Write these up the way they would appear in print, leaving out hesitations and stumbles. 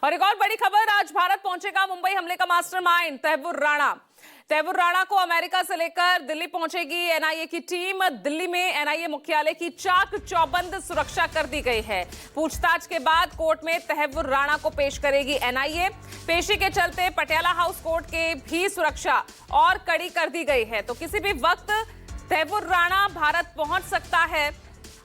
और एक और बड़ी खबर, आज भारत पहुंचेगा मुंबई हमले का मास्टरमाइंड तैमूर राणा। तैमूर राणा को अमेरिका से लेकर दिल्ली पहुंचेगी एनआईए की टीम। दिल्ली में एनआईए मुख्यालय की चाक चौबंद सुरक्षा कर दी गई है। पूछताछ के बाद कोर्ट में तैमूर राणा को पेश करेगी एनआईए। पेशी के चलते पटियाला हाउस कोर्ट के भी सुरक्षा और कड़ी कर दी गई है। तो किसी भी वक्त तैमूर राणा भारत पहुंच सकता है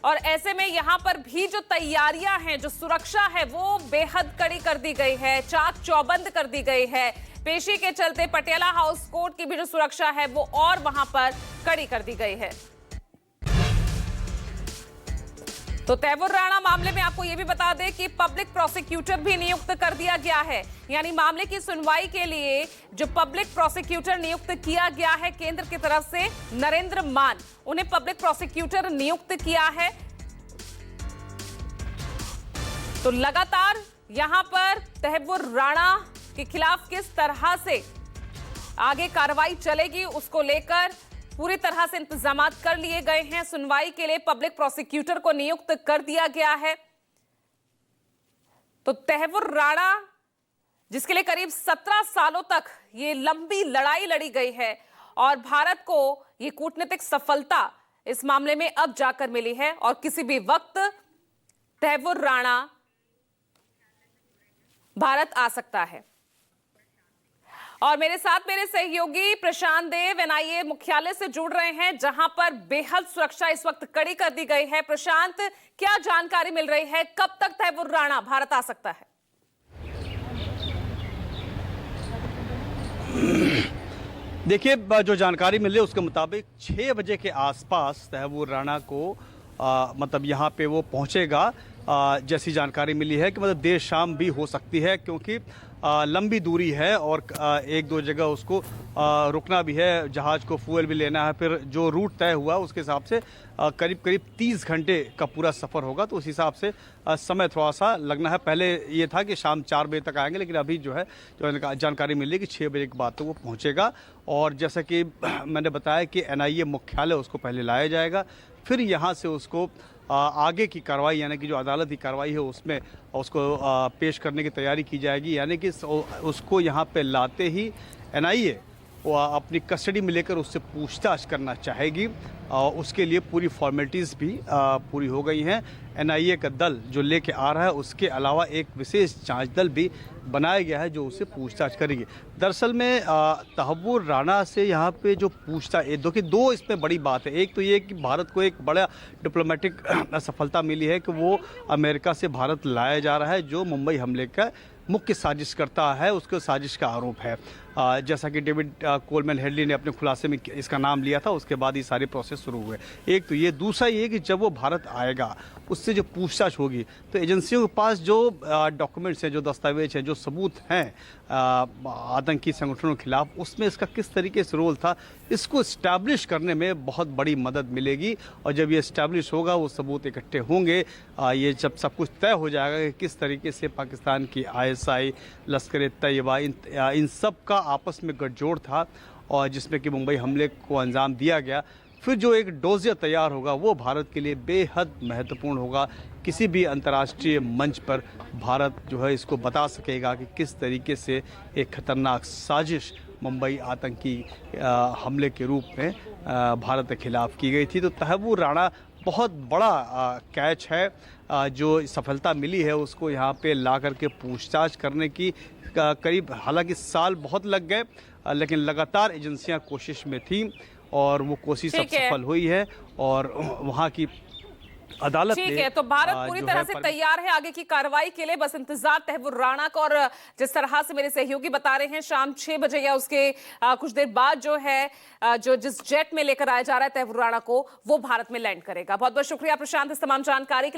और ऐसे में यहां पर भी जो तैयारियां हैं, जो सुरक्षा है, वो बेहद कड़ी कर दी गई है, चाक चौबंद कर दी गई है। पेशी के चलते पटियाला हाउस कोर्ट की भी जो सुरक्षा है वो और वहां पर कड़ी कर दी गई है। तो तैमूर राणा मामले में आपको यह भी बता दें कि पब्लिक प्रोसिक्यूटर भी नियुक्त कर दिया गया है। यानी मामले की सुनवाई के लिए जो पब्लिक प्रोसिक्यूटर नियुक्त किया गया है केंद्र की तरफ से, नरेंद्र मान, उन्हें पब्लिक प्रोसिक्यूटर नियुक्त किया है। तो लगातार यहां पर तैमूर राणा के खिलाफ किस तरह से आगे कार्रवाई चलेगी उसको लेकर पूरी तरह से इंतजाम कर लिए गए हैं। सुनवाई के लिए पब्लिक प्रोसिक्यूटर को नियुक्त कर दिया गया है। तो तैमूर राणा, जिसके लिए करीब 17 सालों तक ये लंबी लड़ाई लड़ी गई है और भारत को ये कूटनीतिक सफलता इस मामले में अब जाकर मिली है और किसी भी वक्त तैमूर राणा भारत आ सकता है। और मेरे साथ मेरे सहयोगी प्रशांत देव एनआईए मुख्यालय से जुड़ रहे हैं, जहां पर बेहद सुरक्षा इस वक्त कड़ी कर दी गई है। प्रशांत, क्या जानकारी मिल रही है, कब तक तैमूर राणा भारत आ सकता है? देखिए, जो जानकारी मिली उसके मुताबिक 6 बजे के आसपास तैमूर राणा को मतलब यहाँ पे वो पहुँचेगा। जैसी जानकारी मिली है कि मतलब देर शाम भी हो सकती है, क्योंकि लंबी दूरी है और एक दो जगह उसको रुकना भी है, जहाज़ को फ्यूल भी लेना है। फिर जो रूट तय हुआ उसके हिसाब से करीब 30 घंटे का पूरा सफ़र होगा, तो उस हिसाब से समय थोड़ा सा लगना है। पहले ये था कि शाम 4 बजे तक आएंगे, लेकिन अभी जो है जो जानकारी मिली कि 6 बजे के बाद तो वो पहुँचेगा। और जैसा कि मैंने बताया कि एनआईए मुख्यालय उसको पहले लाया जाएगा, फिर यहाँ से उसको आगे की कार्रवाई यानी कि जो अदालत की कार्रवाई है उसमें उसको पेश करने की तैयारी की जाएगी। यानी कि उसको यहाँ पे लाते ही एनआईए वो अपनी कस्टडी में लेकर उससे पूछताछ करना चाहेगी और उसके लिए पूरी फॉर्मेलिटीज़ भी पूरी हो गई हैं। एनआईए का दल जो लेके आ रहा है, उसके अलावा एक विशेष जांच दल भी बनाया गया है जो उससे पूछताछ करेगी। दरअसल में तैमूर राणा से यहाँ पे जो पूछताछ, दो इसमें बड़ी बात है। एक तो ये कि भारत को एक बड़ा डिप्लोमेटिक सफलता मिली है कि वो अमेरिका से भारत लाया जा रहा है, जो मुंबई हमले का मुख्य साजिश करता है, उसको साजिश का आरोप है। जैसा कि डेविड कोलमैन हेडली ने अपने खुलासे में इसका नाम लिया था, उसके बाद ये सारे प्रोसेस शुरू हुए। एक तो ये, दूसरा ये कि जब वो भारत आएगा उससे जो पूछताछ होगी तो एजेंसियों के पास जो डॉक्यूमेंट्स हैं, जो दस्तावेज हैं, जो सबूत हैं आतंकी संगठनों के खिलाफ, उसमें इसका किस तरीके से रोल था, इसको इस्टेब्लिश करने में बहुत बड़ी मदद मिलेगी। और जब ये इस्टेब्लिश होगा, वो सबूत इकट्ठे होंगे, ये जब सब कुछ तय हो जाएगा कि किस तरीके से पाकिस्तान की आईएसआई, लश्कर तैयबा, इन सब का आपस में गठजोड़ था और जिसमें कि मुंबई हमले को अंजाम दिया गया, फिर जो एक डोजियर तैयार होगा वो भारत के लिए बेहद महत्वपूर्ण होगा। किसी भी अंतर्राष्ट्रीय मंच पर भारत जो है इसको बता सकेगा कि किस तरीके से एक खतरनाक साजिश मुंबई आतंकी हमले के रूप में भारत के खिलाफ की गई थी। तो तैमूर राणा बहुत बड़ा कैच है, जो सफलता मिली है उसको यहाँ पे ला करके पूछताछ करने की करीब, हालांकि साल बहुत लग गए, लेकिन लगातार एजेंसियां कोशिश में थीं और वो कोशिश अब सफल हुई है और वहाँ की अदालत ठीक है। तो भारत पूरी तरह से तैयार है आगे की कार्रवाई के लिए, बस इंतजार तैमूर राणा का। और जिस तरह से मेरे सहयोगी बता रहे हैं, शाम 6 बजे या उसके कुछ देर बाद जो है जिस जेट में लेकर आया जा रहा है तैमूर राणा को, वो भारत में लैंड करेगा। बहुत बहुत शुक्रिया प्रशांत इस तमाम जानकारी के लिए।